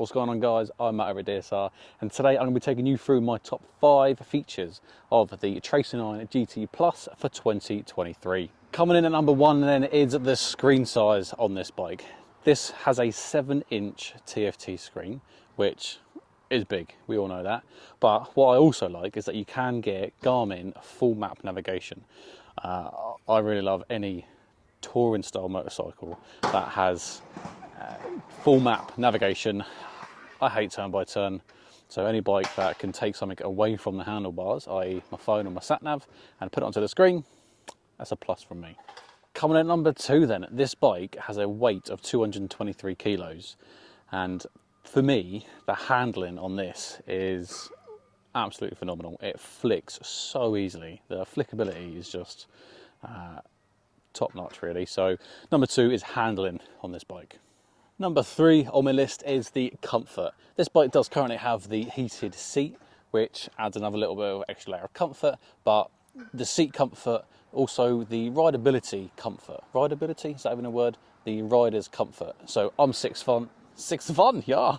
What's going on, guys? I'm Matt over at DSR, and today I'm going to be taking you through my top 5 features of the Tracer 9 GT Plus for 2023. Coming in at number 1 then is the screen size on this bike. This has a 7-inch TFT screen, which is big, we all know that. But what I also like is that you can get Garmin full map navigation. I really love any touring style motorcycle that has full map navigation. I hate turn by turn, so any bike that can take something away from the handlebars, i.e. my phone or my sat nav, and put it onto the screen, that's a plus from me. Coming at number 2 then, this bike has a weight of 223 kilos, and for me the handling on this is absolutely phenomenal. It flicks so easily. The flickability is just top notch really. So number 2 is handling on this bike. Number 3 on my list is the comfort. This bike does currently have the heated seat, which adds another little bit of extra layer of comfort, but the seat comfort, also the rideability comfort. Rideability, is that even a word? The rider's comfort. So I'm 6'1", yeah.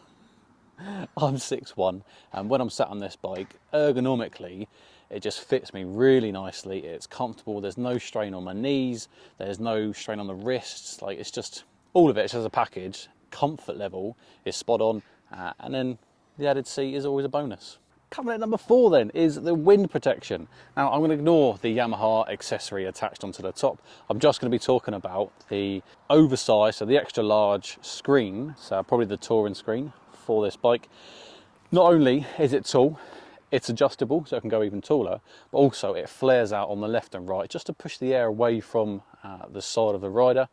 I'm 6'1", and when I'm sat on this bike, ergonomically, it just fits me really nicely. It's comfortable, there's no strain on my knees, there's no strain on the wrists, like it's just, all of it as a package. Comfort level is spot on, and then the added seat is always a bonus. Coming at number 4 then is the wind protection. Now I'm going to ignore the Yamaha accessory attached onto the top. I'm just going to be talking about the oversized, so the extra large screen, so probably the touring screen for this bike. Not only is it tall, it's adjustable, so it can go even taller, but also it flares out on the left and right just to push the air away from the side of the rider.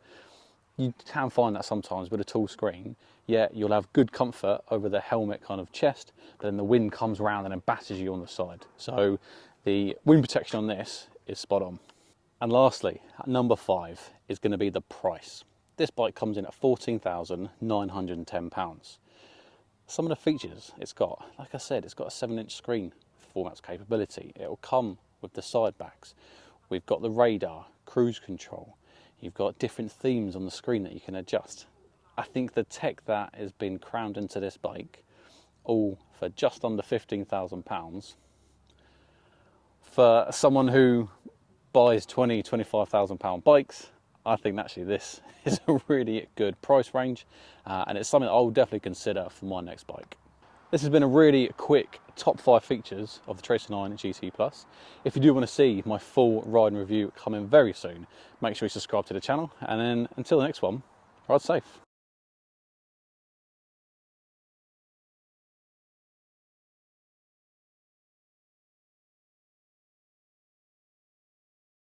You can find that sometimes with a tall screen, yet you'll have good comfort over the helmet kind of chest, but then the wind comes around and then batters you on the side. So the wind protection on this is spot on. And lastly, at number 5 is going to be the price. This bike comes in at £14,910. Some of the features it's got, like I said, it's got a 7-inch screen formats capability. It will come with the side backs. We've got the radar, cruise control. You've got different themes on the screen that you can adjust. I think the tech that has been crammed into this bike, all for just under £15,000, for someone who buys £20,000–£25,000 bikes, I think actually this is a really good price range, and it's something I'll definitely consider for my next bike. This has been a really quick top 5 features of the Tracer 9 GT Plus. If you do want to see my full ride and review coming very soon, make sure you subscribe to the channel, and then until the next one, ride safe.